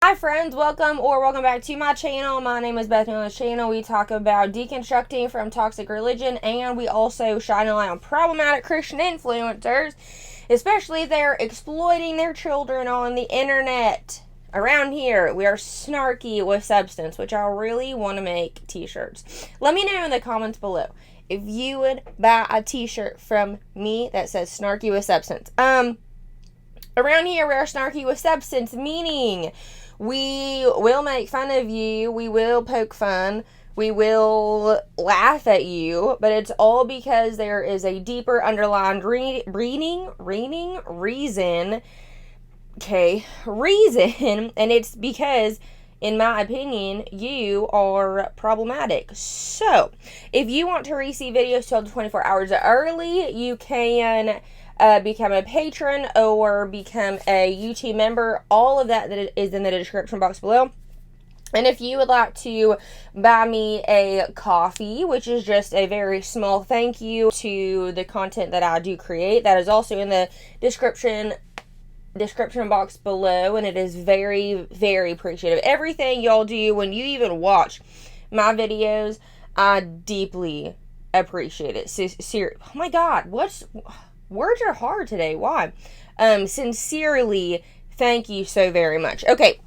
Hi friends, welcome back to my channel. My name is Bethany. On this channel we talk about deconstructing from toxic religion, and we also shine a light on problematic Christian influencers, especially if they're exploiting their children on the internet. Around here, we are snarky with substance, which I really want to make t-shirts. Let me know in the comments below if you would buy a t-shirt from me that says snarky with substance. Around here, we are snarky with substance, meaning we will make fun of you, we will poke fun, we will laugh at you, but it's all because there is a deeper underlying reason, and it's because, in my opinion, you are problematic. So, if you want to receive videos 12 to 24 hours early, you can become a patron or become a YouTube member. All of that is in the description box below. And if you would like to buy me a coffee, which is just a very small thank you to the content that I do create, that is also in the description box below, and it is very, very appreciative. Everything y'all do, when you even watch my videos, I deeply appreciate it. Oh my God, words are hard today. Why? Sincerely, thank you so very much. Okay,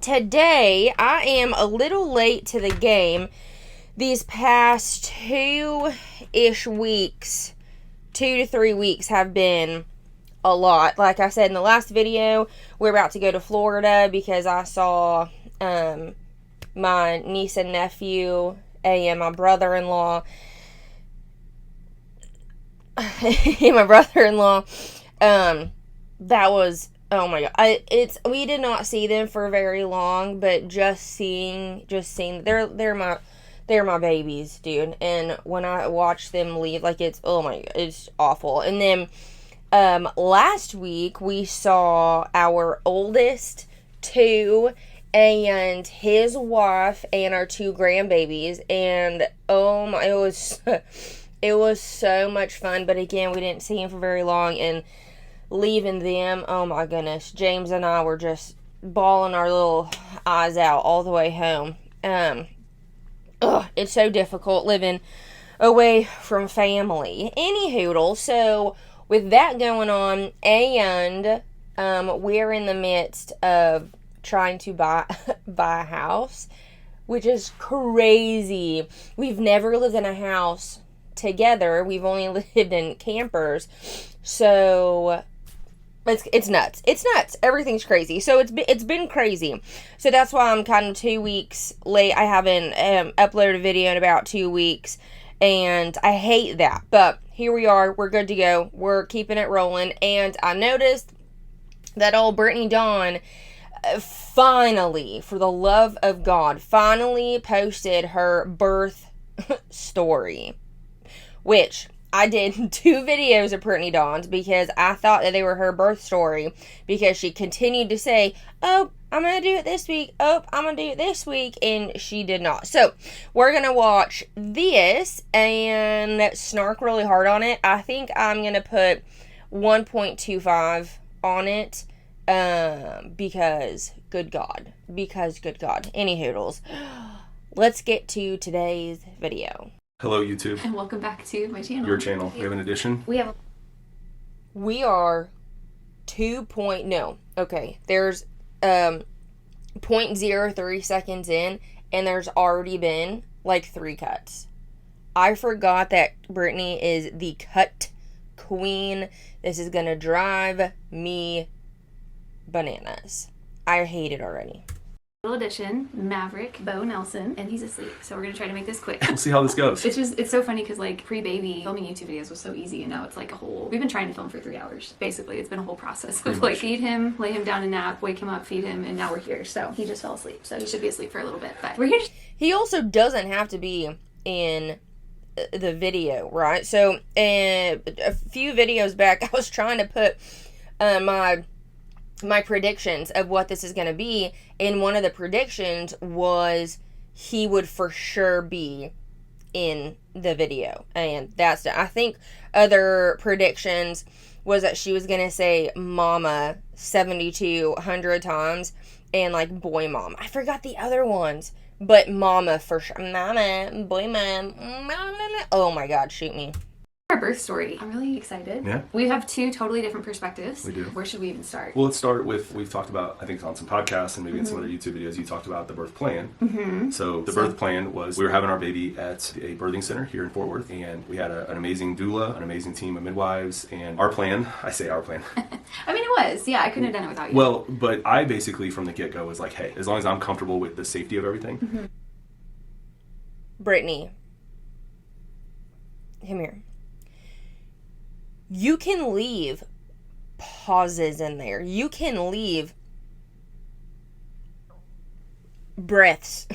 today I am a little late to the game. These past 2-ish weeks, 2 to 3 weeks have been a lot. Like I said in the last video, we're about to go to Florida because I saw my niece and nephew and my brother-in-law that was, oh my God, we did not see them for very long, but just seeing they're my babies, dude, and when I watch them leave, like, it's, oh my God, it's awful. And then last week we saw our oldest two and his wife and our 2 grandbabies, and oh my, it was so much fun. But again, we didn't see him for very long, and leaving them, oh my goodness, James and I were just bawling our little eyes out all the way home. It's so difficult living away from family. Anyhoodle, so with that going on, and we're in the midst of trying to buy a house, which is crazy. We've never lived in a house together. We've only lived in campers, so it's nuts. It's nuts. Everything's crazy. So it's been crazy. So that's why I'm kind of 2 weeks late. I haven't uploaded a video in about 2 weeks, and I hate that. But here we are. We're good to go. We're keeping it rolling. And I noticed that old Brittany Dawn finally, for the love of God, finally posted her birth story, which I did 2 videos of Brittany Dawn's because I thought that they were her birth story, because she continued to say, oh, I'm going to do it this week. Oh, I'm going to do it this week. And she did not. So we're going to watch this and snark really hard on it. I think I'm going to put 1.25 on it. Because good God. Any hoodles. Let's get to today's video. Hello, YouTube. And welcome back to my channel. Your channel. We have an addition. We are there's 0.03 seconds in, and there's already been like 3 cuts. I forgot that Brittany is the cut queen. This is gonna drive me bananas. I hate it already. Little addition, Maverick, Bo Nelson, and he's asleep. So we're gonna try to make this quick. We'll see how this goes. It's so funny because, like, pre-baby filming YouTube videos was so easy, and now it's like we've been trying to film for 3 hours. Basically, it's been a whole process of like feed him, lay him down a nap, wake him up, feed him, and now we're here. So he just fell asleep. So he should be asleep for a little bit, but we're here. He also doesn't have to be in the video, right? So a few videos back, I was trying to put my predictions of what this is going to be, and one of the predictions was he would for sure be in the video, and that's, I think other predictions was that she was gonna say mama 7,200 times, and like boy mom. I forgot the other ones, but mama for sure. Mama, boy mom, mama. Oh my god, shoot me. Our birth story. I'm really excited. Yeah. We have two totally different perspectives. We do. Where should we even start? Well, let's start with, we've talked about, I think on some podcasts and maybe in some other YouTube videos, you talked about the birth plan. So the birth plan was, we were having our baby at a birthing center here in Fort Worth, and we had an amazing doula, an amazing team of midwives, and our plan, I say our plan. I mean, it was. Yeah, I couldn't have done it without you. Well, but I basically from the get-go was like, hey, as long as I'm comfortable with the safety of everything. Brittany, come here. You can leave pauses in there. You can leave breaths.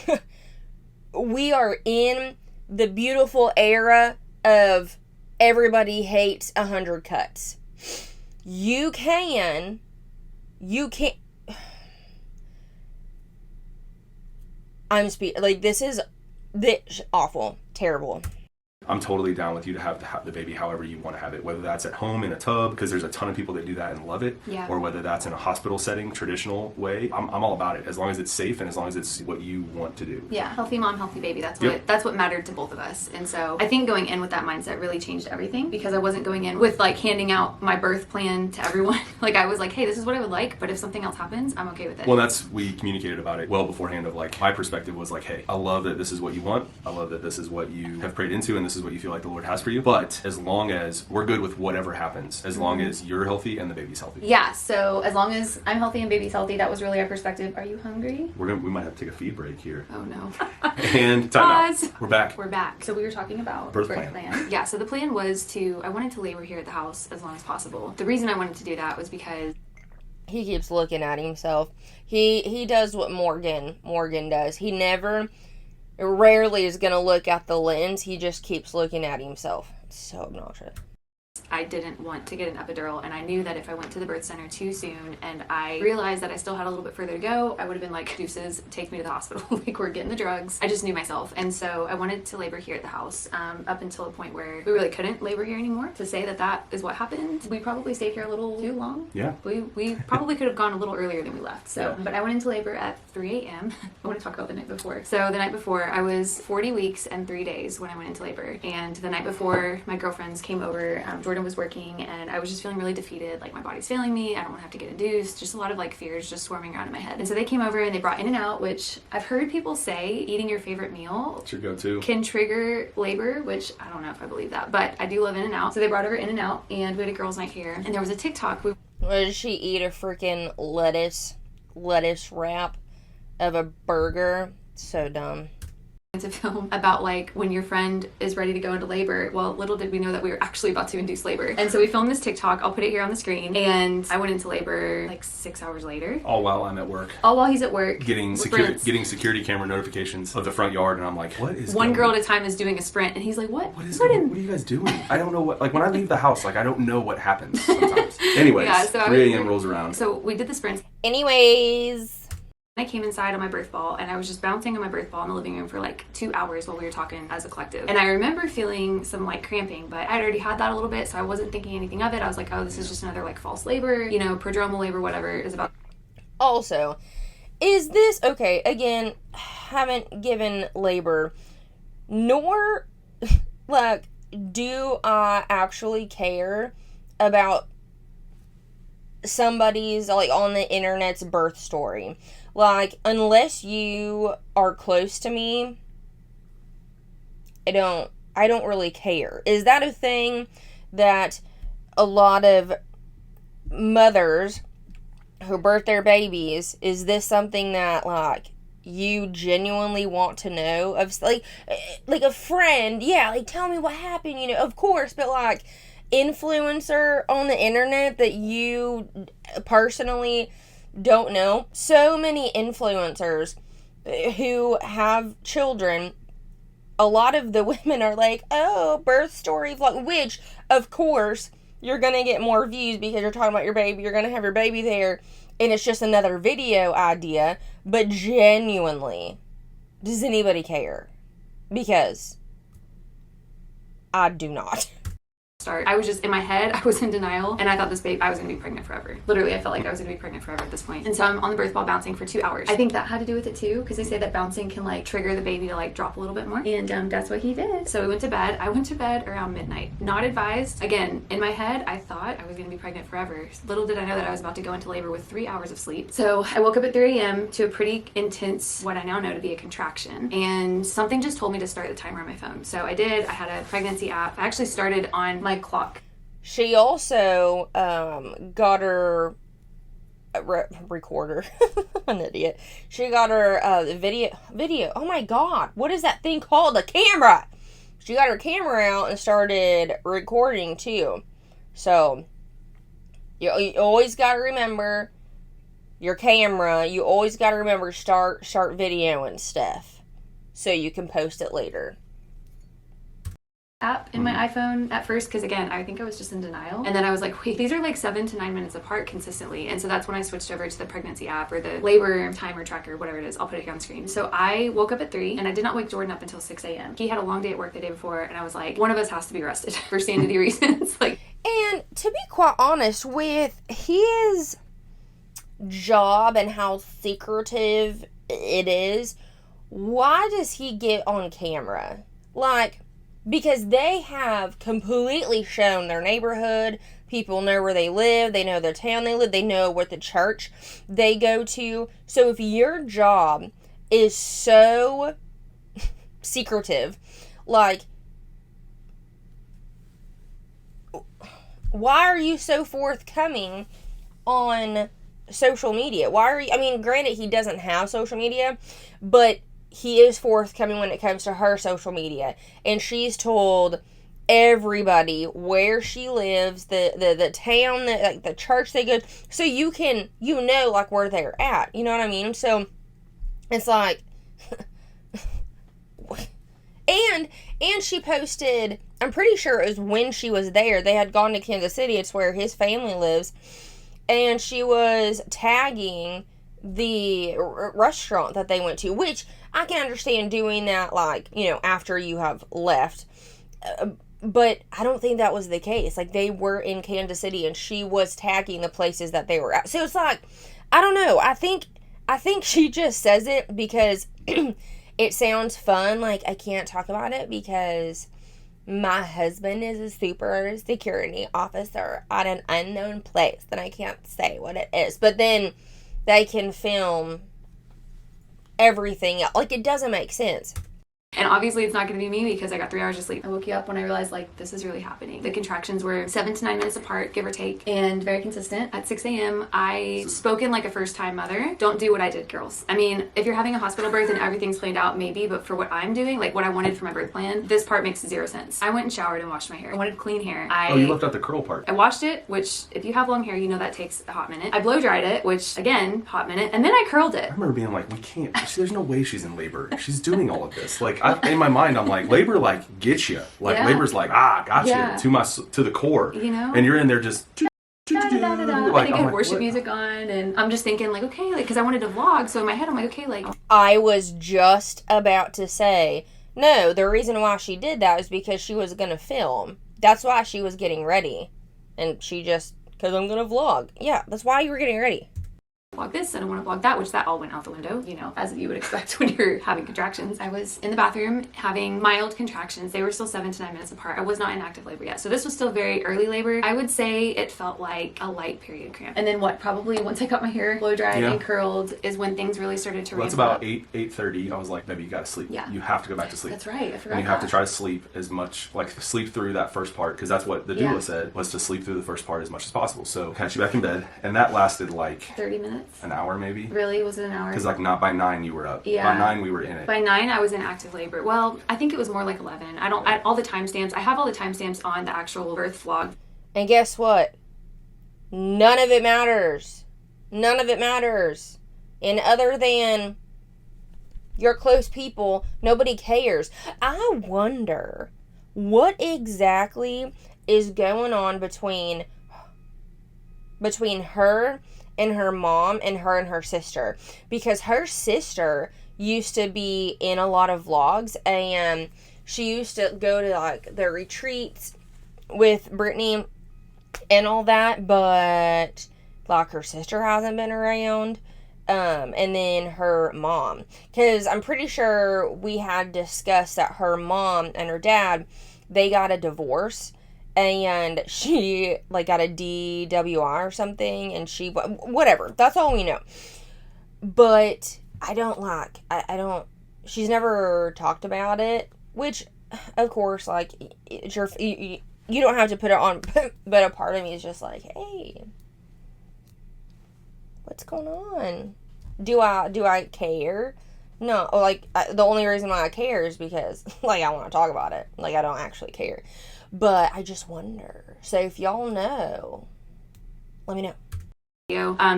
We are in the beautiful era of everybody hates 100 cuts. You can like, this is awful, terrible. I'm totally down with you to have the baby however you want to have it, whether that's at home in a tub, because there's a ton of people that do that and love it, or whether that's in a hospital setting, traditional way. I'm all about it, as long as it's safe and as long as it's what you want to do. Yeah, healthy mom, healthy baby. That's what mattered to both of us. And so I think going in with that mindset really changed everything, because I wasn't going in with like handing out my birth plan to everyone. Like, I was like, hey, this is what I would like, but if something else happens, I'm okay with it. Well, we communicated about it well beforehand, of like, my perspective was like, hey, I love that this is what you want. I love that this is what you have prayed into, and this is what you feel like the Lord has for you. But as long as we're good with whatever happens, as long as you're healthy and the baby's healthy. Yeah, so as long as I'm healthy and baby's healthy, that was really our perspective. Are you hungry? We might have to take a feed break here. Oh no. And time Pause. out. We're back. We're back. So we were talking about birth plan. Yeah, so the plan was I wanted to labor here at the house as long as possible. The reason I wanted to do that was because he keeps looking at himself. He does what Morgan does. He rarely is going to look at the lens. He just keeps looking at himself. It's so obnoxious. I didn't want to get an epidural, and I knew that if I went to the birth center too soon and I realized that I still had a little bit further to go, I would have been like, deuces, take me to the hospital. Like, we're getting the drugs. I just knew myself. And so I wanted to labor here at the house up until a point where we really couldn't labor here anymore. To say that is what happened, we probably stayed here a little too long. Yeah. We probably could have gone a little earlier than we left. So, But I went into labor at 3 a.m. I want to talk about the night before. So the night before, I was 40 weeks and 3 days when I went into labor. And the night before, my girlfriends came over. Jordan was working, and I was just feeling really defeated. Like, my body's failing me. I don't want to have to get induced. Just a lot of like fears just swarming around in my head. And so they came over and they brought In-N-Out, which I've heard people say eating your favorite meal It's your go-to. can trigger labor, which I don't know if I believe that, but I do love In-N-Out. So they brought over In-N-Out, and we had a girls' night here. And there was a TikTok. What did she eat? A freaking lettuce wrap of a burger? So dumb. To film about like when your friend is ready to go into labor. Well, little did we know that we were actually about to induce labor. And so we filmed this TikTok. I'll put it here on the screen. And I went into labor like 6 hours later. All while I'm at work. All while he's at work. Getting security camera notifications of the front yard, and I'm like, what is one girl at a time is doing a sprint, and he's like, what? What are you guys doing? I don't know what, like, when I leave the house, like, I don't know what happens sometimes. Anyways, yeah, so 3 a.m. rolls around. So we did the sprints. Anyways, I came inside on my birth ball, and I was just bouncing on my birth ball in the living room for like 2 hours while we were talking as a collective. And I remember feeling some like cramping, but I'd already had that a little bit, so I wasn't thinking anything of it. I was like, oh, this is just another like false labor, prodromal labor, whatever it is about. Also, is this, okay, again, haven't given labor, nor, like, do I actually care about somebody's, like, on the internet's birth story. Like, unless you are close to me, I don't really care. Is that a thing that a lot of mothers who birth their babies, is this something that, like, you genuinely want to know? Of, like a friend, yeah, like, tell me what happened, of course, but, like, influencer on the internet that you personally don't know. So many influencers who have children, a lot of the women are like, oh, birth story vlog, which, of course, you're going to get more views because you're talking about your baby, you're going to have your baby there, and it's just another video idea. But genuinely, does anybody care? Because I do not. start. I was just, in my head, I was in denial, and I thought I was going to be pregnant forever. Literally, I felt like I was going to be pregnant forever at this point. And so I'm on the birth ball bouncing for 2 hours. I think that had to do with it too, because they say that bouncing can like trigger the baby to like drop a little bit more. And that's what he did. So we went to bed. I went to bed around midnight. Not advised. Again, in my head, I thought I was going to be pregnant forever. Little did I know that I was about to go into labor with 3 hours of sleep. So I woke up at 3 a.m. to a pretty intense, what I now know to be a contraction. And something just told me to start the timer on my phone. So I did. I had a pregnancy app. I actually started on my clock. She also got her recorder. I'm an idiot. She got her video. Oh my God. What is that thing called? A camera. She got her camera out and started recording too. So you always got to remember your camera. You always got to remember start video and stuff so you can post it later. App in my iPhone at first, because again, I think I was just in denial, and then I was like, wait, these are like 7 to 9 minutes apart consistently. And so that's when I switched over to the pregnancy app, or the labor timer tracker, whatever it is. I'll put it here on screen. So I woke up at 3, and I did not wake Jordan up until 6 a.m. He had a long day at work the day before, and I was like, one of us has to be arrested for sanity reasons. Like, and to be quite honest, with his job and how secretive it is, why does he get on camera? Like, because they have completely shown their neighborhood. People know where they live. They know the town they live. They know what the church they go to. So if your job is so secretive, like, why are you so forthcoming on social media? Why are you, I mean, granted, he doesn't have social media, but he is forthcoming when it comes to her social media, and she's told everybody where she lives, the town, like the church they go, so you can, like where they're at, you know what I mean? So it's like, and she posted, I'm pretty sure it was when she was there, they had gone to Kansas City, it's where his family lives, and she was tagging the restaurant that they went to, which I can understand doing that, like, after you have left. But I don't think that was the case. Like, they were in Kansas City and she was tagging the places that they were at. So it's like, I don't know. I think she just says it because it sounds fun. Like, I can't talk about it because my husband is a super security officer at an unknown place and I can't say what it is. But then they can film everything else. Like, it doesn't make sense. And obviously it's not going to be me because I got 3 hours of sleep. I woke you up when I realized, like, this is really happening. The contractions were 7 to 9 minutes apart, give or take, and very consistent. At 6 a.m., I spoke in like a first-time mother. Don't do what I did, girls. I mean, if you're having a hospital birth and everything's planned out, maybe, but for what I'm doing, like what I wanted for my birth plan, this part makes 0 sense. I went and showered and washed my hair. I wanted clean hair. You left out the curl part. I washed it, which if you have long hair, you know that takes a hot minute. I blow dried it, which again, hot minute, and then I curled it. I remember being like, we can't, there's no way she's in labor. She's doing all of this. Like, in my mind, I'm like, labor, like, gets you. Like, labor's like, got you to the core. And you're in there just... I think I had worship music on, and I'm just thinking, like, okay, like, because I wanted to vlog, so in my head, I'm like, okay, like... I was just about to say, no, the reason why she did that is because she was going to film. That's why she was getting ready. And she just, because I'm going to vlog. Yeah, that's why you were getting ready. Vlog this, I don't want to vlog that, which that all went out the window, as you would expect when you're having contractions. I was in the bathroom having mild contractions. They were still 7 to 9 minutes apart. I was not in active labor yet. So this was still very early labor. I would say it felt like a light period cramp. And then probably once I got my hair blow dried and curled is when things really started to ramp up. That's about 8:30. I was like, baby, you gotta sleep. Yeah. You have to go back to sleep. That's right. I forgot. And you have to try to sleep as much, like sleep through that first part, because that's what the doula said, was to sleep through the first part as much as possible. So catch you back in bed. And that lasted like 30 minutes. An hour maybe. Really? Was it an hour? Because like not by 9 you were up. Yeah. By 9 we were in it. By 9 I was in active labor. Well, I think it was more like 11. All the timestamps. I have all the timestamps on the actual birth vlog. And guess what? None of it matters. None of it matters. And other than your close people, nobody cares. I wonder what exactly is going on between her and her mom and her sister, because her sister used to be in a lot of vlogs and she used to go to like the retreats with Brittany and all that, but like her sister hasn't been around. And then her mom, because I'm pretty sure we had discussed that her mom and her dad, they got a divorce, and she like got a DWI or something, and she, whatever, that's all we know. But I don't, she's never talked about it, which of course, like, it's your, you don't have to put it on, but a part of me is just like, hey, what's going on? Do I care? No, like, the only reason why I care is because, like, I want to talk about it. Like, I don't actually care. But I just wonder. So if y'all know, let me know.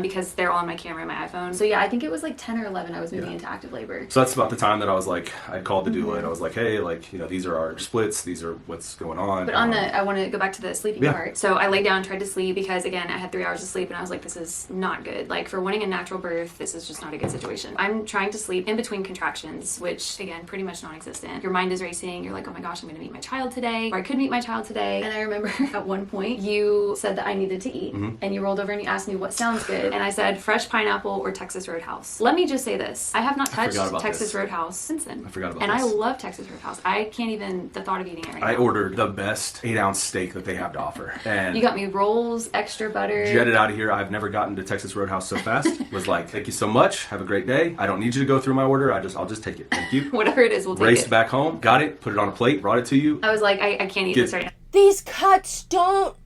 Because they're all on my camera and my iPhone. So yeah, I think it was like 10 or 11 I was moving into active labor. So that's about the time that I was like, I called the doula and I was like, hey, like, you know, these are our splits, these are what's going on. But I want to go back to the sleeping part. So I laid down, tried to sleep, because again, I had 3 hours of sleep, and I was like, this is not good. Like, for wanting a natural birth, this is just not a good situation. I'm trying to sleep in between contractions, which again, pretty much non-existent. Your mind is racing. You're like, oh my gosh, I'm going to meet my child today, or I could meet my child today. And I remember at one point you said that I needed to eat, and you rolled over and you asked me what sounds good, and I said fresh pineapple or Texas Roadhouse. Let me just say this. I have not touched Texas Roadhouse since then. I forgot about and this. I love Texas Roadhouse. I can't even, the thought of eating it right now. I ordered the best 8-ounce steak that they have to offer. And you got me rolls, extra butter. Jetted out of here. I've never gotten to Texas Roadhouse so fast. Was like, thank you so much. Have a great day. I don't need you to go through my order. I'll just take it. Thank you. Whatever it is, we'll take it. Raced back home, got it, put it on a plate, brought it to you. I was like, I can't eat this right now. These cuts don't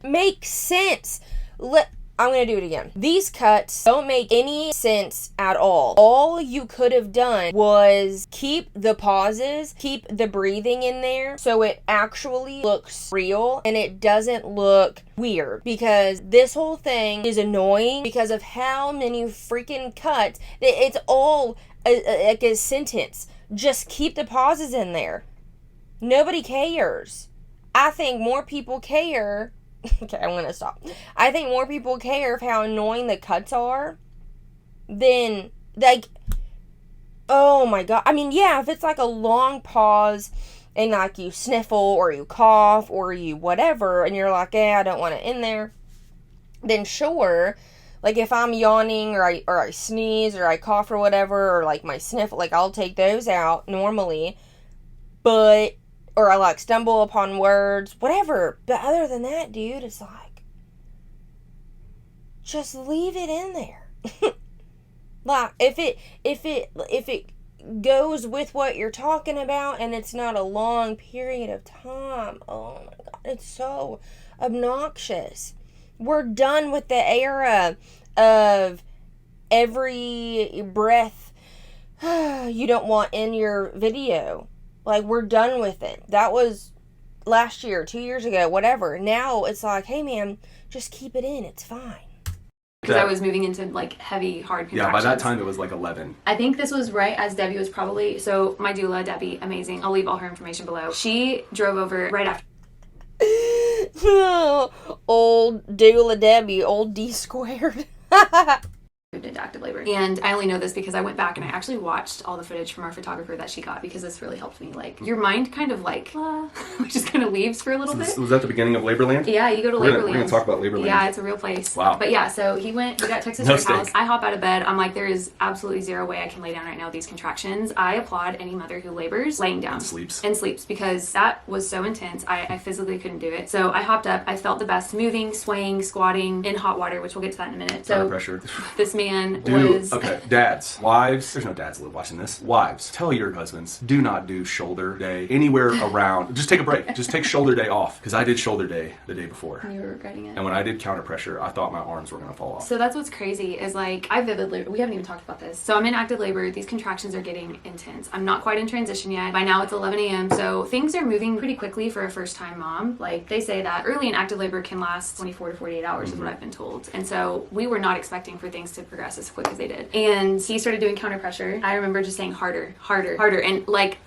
make sense. I'm going to do it again. These cuts don't make any sense at all. All you could have done was keep the pauses, keep the breathing in there so it actually looks real and it doesn't look weird, because this whole thing is annoying because of how many freaking cuts. It's all like a sentence. Just keep the pauses in there. Nobody cares. I think more people care. Okay, I'm gonna stop. I think more people care of how annoying the cuts are than, like, oh my god. I mean, yeah, if it's like a long pause and like you sniffle or you cough or you whatever and you're like, I don't want it in there, then sure. Like, if I'm yawning or I sneeze or I cough or whatever, or like my sniffle, like, I'll take those out normally. But or I like stumble upon words, whatever. But other than that, dude, it's like, just leave it in there. Like, if it goes with what you're talking about and it's not a long period of time, oh my god, it's so obnoxious. We're done with the era of every breath you don't want in your video. Like, we're done with it. That was last year, 2 years ago, whatever. Now it's like, hey man, just keep it in. It's fine. Because I was moving into like heavy, hard contractions. Yeah, by that time it was like 11. I think this was right as Debbie was probably, so my doula, Debbie, amazing. I'll leave all her information below. She drove over right after. Old doula Debbie, old D squared. Moved into active labor. And I only know this because I went back and I actually watched all the footage from our photographer that she got, because this really helped me. Like, your mind kind of like just kind of leaves for a little bit. Was that the beginning of Laborland? Yeah, you go to Laborland. We're gonna talk about Laborland. Yeah, it's a real place. Wow. But yeah, so we got Texas Roadhouse. I hop out of bed. I'm like, there is absolutely zero way I can lay down right now with these contractions. I applaud any mother who labors laying down. And sleeps. Because that was so intense. I physically couldn't do it. So I hopped up. I felt the best moving, swaying, squatting in hot water, which we'll get to that in a minute. So pressure. This man was... Okay, dads, wives, there's no dads watching this. Wives, tell your husbands, do not do shoulder day anywhere around. Just take a break. Just take shoulder day off. Because I did shoulder day the day before. You were regretting it. And when I did counter pressure, I thought my arms were going to fall off. So that's what's crazy is, like, we haven't even talked about this. So I'm in active labor. These contractions are getting intense. I'm not quite in transition yet. By now it's 11 a.m. So things are moving pretty quickly for a first-time mom. Like, they say that early in active labor can last 24 to 48 hours is what I've been told. And so we were not expecting for things to progress as quick as they did. And he started doing counter pressure. I remember just saying harder, harder, harder. And like,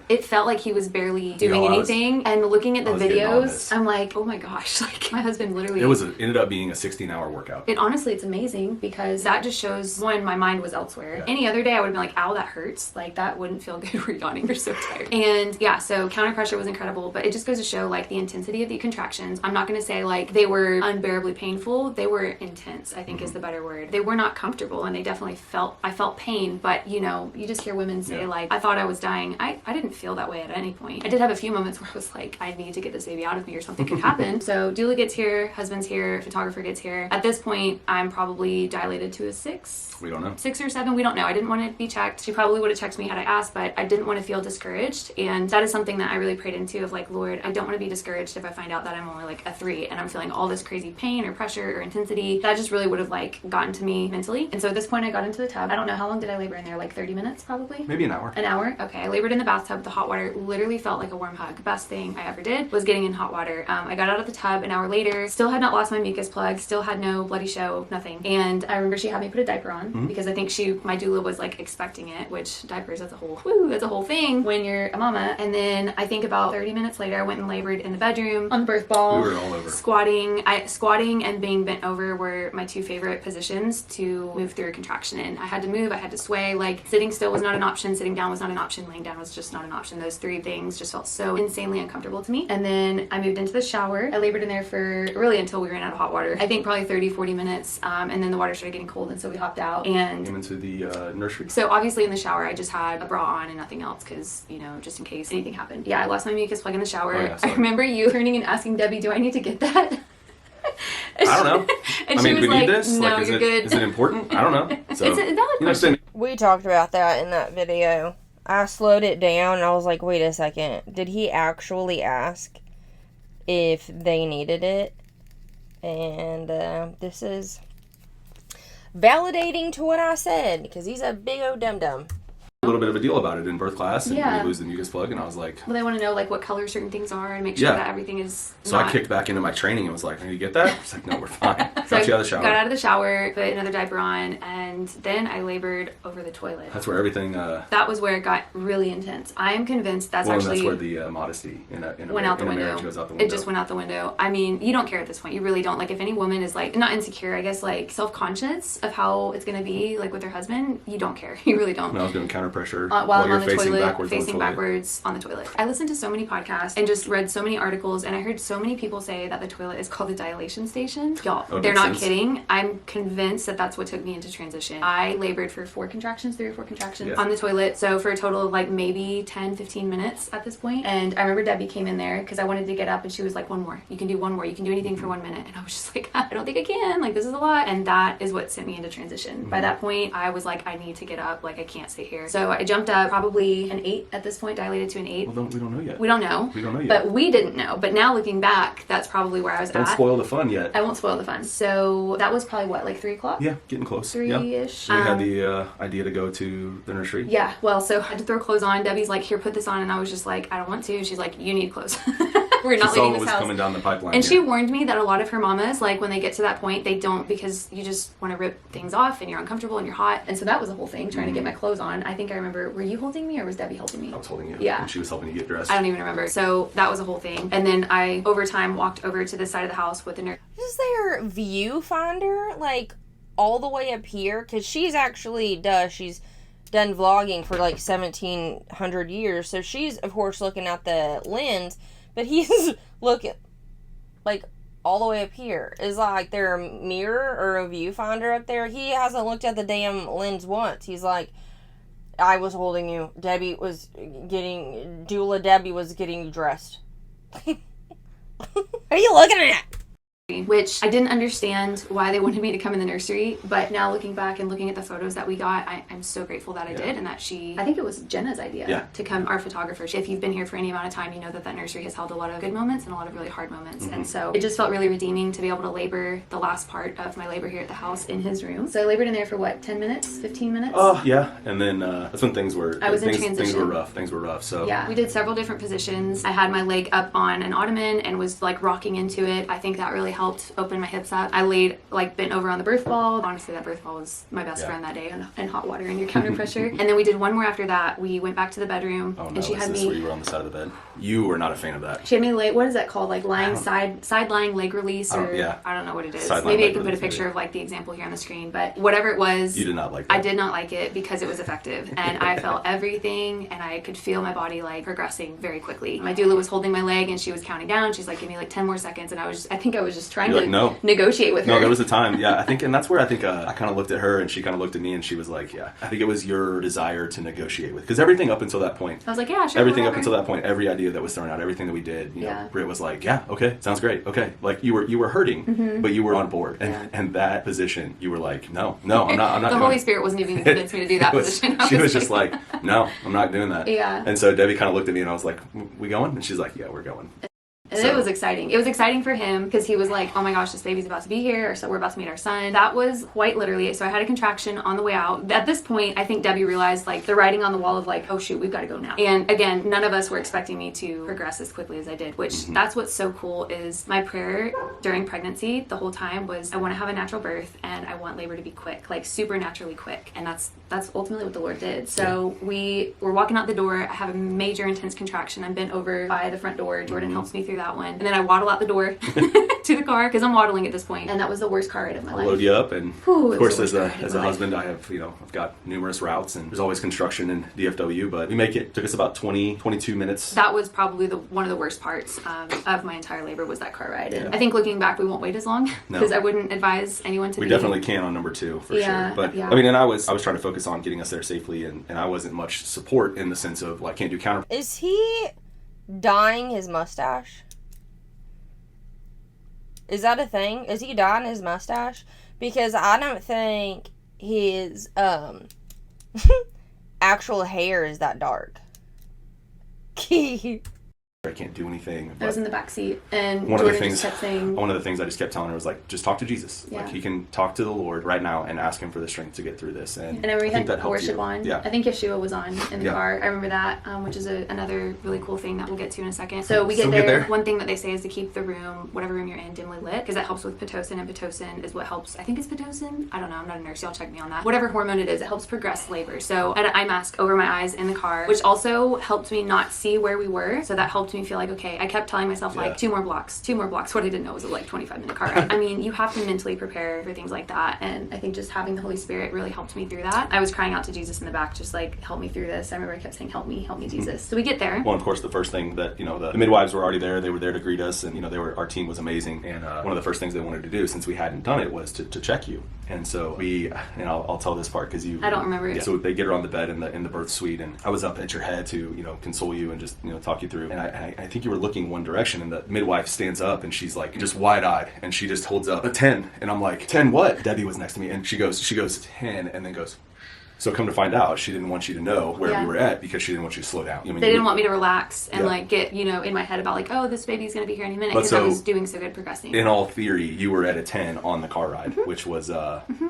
it felt like he was barely doing anything. And looking at the videos, I'm like, oh my gosh, like my husband literally. Ended up being a 16-hour workout. Honestly, it's amazing because that just shows, one, my mind was elsewhere. Yeah. Any other day I would have been like, ow, that hurts. Like that wouldn't feel good. We're yawning. You're so tired. And yeah, so counter pressure was incredible, but it just goes to show like the intensity of the contractions. I'm not going to say like they were unbearably painful. They were intense, I think is the better word. They were not comfortable and they definitely I felt pain, but you know, you just hear women say like, I thought I was dying. I didn't feel that way at any point. I did have a few moments where I was like, I need to get this baby out of me or something could happen. So doula gets here, husband's here, photographer gets here. At this point, I'm probably dilated to a 6. We don't know. 6 or 7, we don't know. I didn't want to be checked. She probably would have checked me had I asked, but I didn't want to feel discouraged. And that is something that I really prayed into of like, Lord, I don't want to be discouraged if I find out that I'm only like a 3 and I'm feeling all this crazy pain or pressure or intensity. That just really would have like gotten to me mentally. And so at this point I got into the tub. I don't know how long did I labor in there, like 30 minutes probably? Maybe an hour. An hour? Okay. I labored in the bathtub. The hot water literally felt like a warm hug. Best thing I ever did was getting in hot water. I got out of the tub an hour later, still had not lost my mucus plug, still had no bloody show, nothing. And I remember she had me put a diaper on because I think my doula was like expecting it, which diapers, that's a whole thing when you're a mama. And then I think about 30 minutes later, I went and labored in the bedroom on the birth ball. We were all over. Squatting and being bent over were my 2 favorite positions to move through a contraction in. I had to move, I had to sway, like sitting still was not an option, sitting down was not an option, laying down was just not an option. Those 3 things just felt so insanely uncomfortable to me. And then I moved into the shower. I labored in there for really until we ran out of hot water. I think probably 30-40 minutes. And then the water started getting cold and so we hopped out and came into the nursery. So obviously in the shower I just had a bra on and nothing else because, you know, just in case anything happened. Yeah, I lost my mucus plug in the shower. Oh, yeah, I remember you turning and asking Debbie, do I need to get that? I don't know. And I she mean, was we like, need this? no, like, you're good. Is it important? I don't know. So, it's a valid question. We talked about that in that video. I slowed it down and I was like, wait a second. Did he actually ask if they needed it? And this is validating to what I said because he's a big old dum-dum. A little bit of a deal about it in birth class and Yeah. we lose the mucus plug and I was like, Well, they want to know like what color certain things are and make sure Yeah. that everything is so not... I kicked back into my training and was like, I need to get that? It's like, no, we're fine. So Got you out of the shower. got out of the shower, put another diaper on, and then I labored over the toilet. That's where everything That was where it got really intense. I am convinced that's well, actually... and that's where the modesty in a went out the window. marriage goes out the window. It just went out the window. I mean, you don't care at this point. You really don't. Like, if any woman is like, not insecure, I guess, like self-conscious of how it's going to be, like with their husband, you don't care. You really don't. When I was doing counter pressure While I'm you're on the toilet, facing backwards on the toilet. I listened to so many podcasts and just read so many articles, and I heard so many people say that the toilet is called the dilation station. Y'all, they're not kidding. I'm convinced that that's what took me into transition. I labored for 3 or 4 contractions on the toilet. So for a total of like maybe 10-15 minutes at this point. And I remember Debbie came in there because I wanted to get up and she was like, one more. You can do one more. You can do anything for 1 minute. And I was just like, I don't think I can. Like, this is a lot. And that is what sent me into transition. By that point, I was like, I need to get up. Like, I can't stay here. So I jumped up, probably an 8 at this point, dilated to an 8. Well, we don't know yet. We don't know. We don't know yet. But we didn't know. But now looking back, that's probably where I was Don't at. spoil the fun yet. I won't spoil the fun. So that was probably what, like 3 o'clock? Yeah, getting close. 3-ish. Yeah. We had the idea to go to the nursery. Yeah, well, so I had to throw clothes on. Debbie's like, here, put this on. And I was just like, I don't want to. She's like, you need clothes. We're not leaving this house. Coming down the pipeline. And she warned me that a lot of her mamas, like when they get to that point, they don't, because you just want to rip things off and you're uncomfortable and you're hot. And so that was a whole thing, trying to get my clothes on. I think I remember, were you holding me or was Debbie holding me? I was holding you. Yeah. And she was helping you get dressed. I don't even remember. So that was a whole thing. And then I, over time, walked over to this side of the house with the nurse. Is there viewfinder, like, all the way up here? Because she's actually, she's done vlogging for, like, 1,700 years. So she's, of course, looking out the lens. But he's looking, like, all the way up here. Is, like, there a mirror or a viewfinder up there? He hasn't looked at the damn lens once. He's like, I was holding you. Doula Debbie was getting you dressed. What are you looking at? Which I didn't understand why they wanted me to come in the nursery, but now looking back and looking at the photos that we got, I'm so grateful that I did, and that I think it was Jenna's idea to come, our photographer. If you've been here for any amount of time, you know that nursery has held a lot of good moments and a lot of really hard moments, and so it just felt really redeeming to be able to labor the last part of my labor here at the house in his room. So I labored in there for what, 10 minutes, 15 minutes? Oh, yeah, and then that's when things were, I was in things transition. Things were rough, so. Yeah, we did several different positions. I had my leg up on an ottoman and was like rocking into it. I think that really helped open my hips up. I laid like bent over on the birth ball. Honestly, that birth ball was my best friend that day in hot water and your counter pressure. And then we did one more after that. We went back to the bedroom and she had me. Where you were on the side of the bed? You were not a fan of that. She had me lay, what is that called? Like lying side lying leg release or I don't know what it is. Maybe I can put a picture of like the example here on the screen, but whatever it was. You did not like that. I did not like it because it was effective and I felt everything and I could feel my body like progressing very quickly. My doula was holding my leg and she was counting down. She's like, give me like 10 more seconds. And I think I was just trying to negotiate with her. No, there was a time. Yeah, I think, and that's where I think I kind of looked at her and she kind of looked at me and she was like, yeah, I think it was your desire to negotiate with, because everything up until that point, I was like, yeah, sure. Everything up until that point, every idea that was thrown out, everything that we did, you know, Britt was like, yeah, okay, sounds great. Okay. Like you were hurting, but you were on board. And that position, you were like, no, I'm not the Holy Spirit wasn't even convinced me to do that position. She was just like, no, I'm not doing that. Yeah. And so Debbie kind of looked at me and I was like, we going? And she's like, yeah, we're going. And it was exciting. It was exciting for him because he was like, oh my gosh, this baby's about to be here. So we're about to meet our son. That was quite literally. So I had a contraction on the way out. At this point, I think Debbie realized like the writing on the wall of like, oh shoot, we've got to go now. And again, none of us were expecting me to progress as quickly as I did, which that's what's so cool is my prayer during pregnancy the whole time was I want to have a natural birth and I want labor to be quick, like supernaturally quick. And that's ultimately what the Lord did. So we were walking out the door. I have a major intense contraction. I'm bent over by the front door. Jordan helps me through that one. And then I waddle out the door to the car because I'm waddling at this point. And that was the worst car ride of my life. Load you up. And of course, as a husband, I have, I've got numerous routes and there's always construction in DFW, but we make it. It took us about 22 minutes. That was probably one of the worst parts of my entire labor was that car ride. And I think looking back, we won't wait as long because I wouldn't advise anyone to. We definitely can on number 2 for sure. But I mean, and I was trying to focus on getting us there safely, and I wasn't much support in the sense of like can't do counter. Is he dyeing his mustache? Is that a thing? Is he dyeing his mustache? Because I don't think his actual hair is that dark. I can't do anything. I was in the back seat, and Jordan just kept saying. One of the things I just kept telling her was like, just talk to Jesus. Yeah. Like he can talk to the Lord right now and ask him for the strength to get through this. And I think that worship on. Yeah. I think Yeshua was on in the car. I remember that, which is another really cool thing that we'll get to in a second. So we get there. One thing that they say is to keep the room, whatever room you're in, dimly lit, because that helps with Pitocin, and Pitocin is what helps. I think it's Pitocin. I don't know. I'm not a nurse. Y'all check me on that. Whatever hormone it is, it helps progress labor. So I had an eye mask over my eyes in the car, which also helped me not see where we were. So that helped me feel like, okay, I kept telling myself like 2 more blocks. What I didn't know was a like 25-minute car ride. I mean, you have to mentally prepare for things like that, and I think just having the Holy Spirit really helped me through that. I was crying out to Jesus in the back, just like, help me through this. I remember I kept saying, help me Jesus. So we get there. Well, of course, the first thing that the midwives were already there. They were there to greet us, and our team was amazing. And one of the first things they wanted to do, since we hadn't done it, was to check you. And so I'll tell this part because I don't remember it. So they get her on the bed in the birth suite, and I was up at your head to console you and just talk you through. And I think you were looking one direction, and the midwife stands up and she's like just wide-eyed and she just holds up a 10, and I'm like, 10 what? Debbie was next to me and she goes 10, and then goes. So come to find out, she didn't want you to know where we were at because she didn't want you to slow down. They didn't want me to relax and like get, in my head about like, oh, this baby's going to be here any minute because I was doing so good progressing. In all theory, you were at a 10 on the car ride, which was...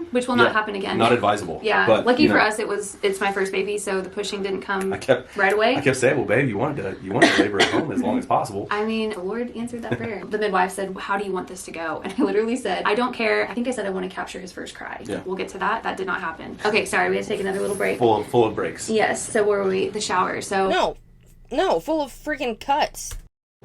Which will not happen again. Not advisable. Yeah. But, lucky for us, it's my first baby, so the pushing didn't come right away. I kept saying, well, babe, you wanted to labor at home as long as possible. I mean, the Lord answered that prayer. The midwife said, how do you want this to go? And I literally said, I don't care. I think I said I want to capture his first cry. Yeah. We'll get to that. That did not happen. Okay, sorry. We had to take another little break. Full of breaks. Yes. So where were we? The shower. So No, full of freaking cuts.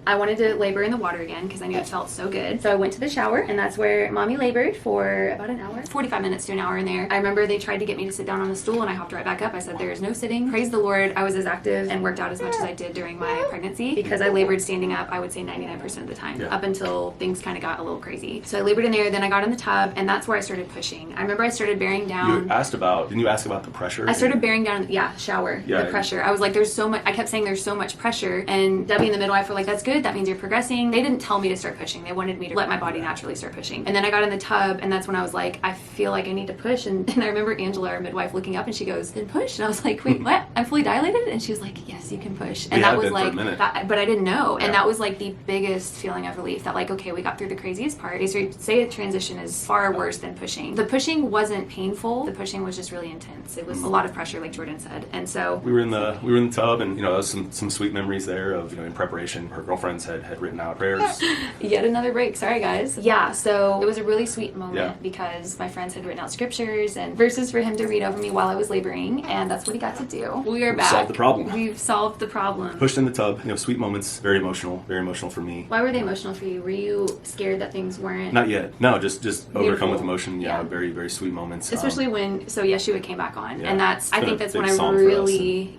I wanted to labor in the water again because I knew it felt so good. So I went to the shower, and that's where mommy labored for about an hour. 45 minutes to an hour in there. I remember they tried to get me to sit down on the stool, and I hopped right back up. I said, there is no sitting. Praise the Lord. I was as active and worked out as much as I did during my pregnancy because I labored standing up, I would say 99% of the time, up until things kind of got a little crazy. So I labored in there, then I got in the tub, and that's where I started pushing. I remember I started bearing down. Didn't you ask about the pressure? I started bearing down, shower, the pressure. I was like, there's so much, I kept saying there's so much pressure, and Debbie and the midwife were like, that's good, that means you're progressing. They didn't tell me to start pushing. They wanted me to let my body naturally start pushing. And then I got in the tub, and that's when I was like, I feel like I need to push. And I remember Angela, our midwife, looking up, and she goes, then push. And I was like, wait, what? I'm fully dilated? And she was like, yes, you can push. And that was like, but I didn't know. And that was like the biggest feeling of relief that like, okay, we got through the craziest part. They say a transition is far worse than pushing. The pushing wasn't painful. The pushing was just really intense. It was a lot of pressure, like Jordan said. And so we were in the tub, and there was some sweet memories there of in preparation. Her girlfriend girlfriends had written out prayers. Yet another break. Sorry, guys. Yeah, so it was a really sweet moment because my friends had written out scriptures and verses for him to read over me while I was laboring, and that's what he got to do. We are back. Solved the problem. We've solved the problem. Pushed in the tub. Sweet moments. Very emotional for me. Why were they emotional for you? Were you scared that things weren't? Not yet. No, just overcome Beautiful. with emotion. Yeah, very, very sweet moments. Especially when Yeshua came back on, and I think that's when I song really,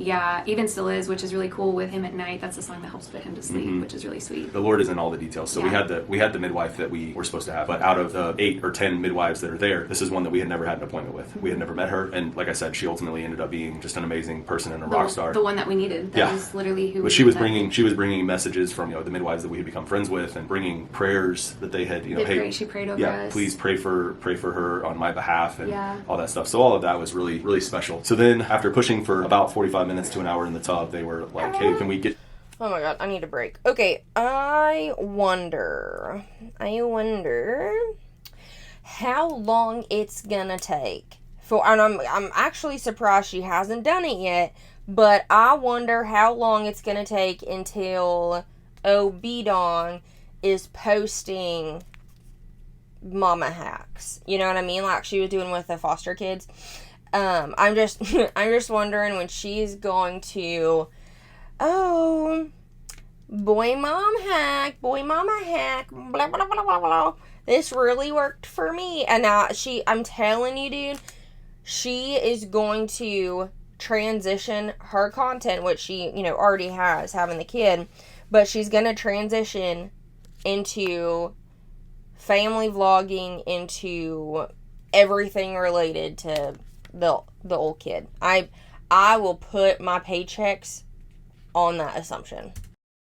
even still is, which is really cool with him at night. That's the song that helps put him to sleep, which is really sweet. The Lord is in all the details. So we had the midwife that we were supposed to have, but out of the 8 or 10 midwives that are there, this is one that we had never had an appointment with. We had never met her, and like I said, she ultimately ended up being just an amazing person and a rock star. The one that we needed. That was literally who. But she was bringing messages from the midwives that we had become friends with, and bringing prayers that they had. She prayed over us. Please pray for her on my behalf, and all that stuff. So all of that was really, really special. So then, after pushing for about 45 minutes to an hour in the tub, they were like, "Hey, can we get?" Oh my god, I need a break. Okay, I wonder how long it's gonna take and I'm actually surprised she hasn't done it yet, but I wonder how long it's gonna take until Obidon is posting mama hacks. You know what I mean? Like she was doing with the foster kids. I'm just wondering when she's going to, boy mama hack, blah, blah, blah, blah, blah. This really worked for me. And now I'm telling you, dude, she is going to transition her content, which she, already has, having the kid, but she's going to transition into family vlogging, into everything related to the old kid. I will put my paychecks on that assumption.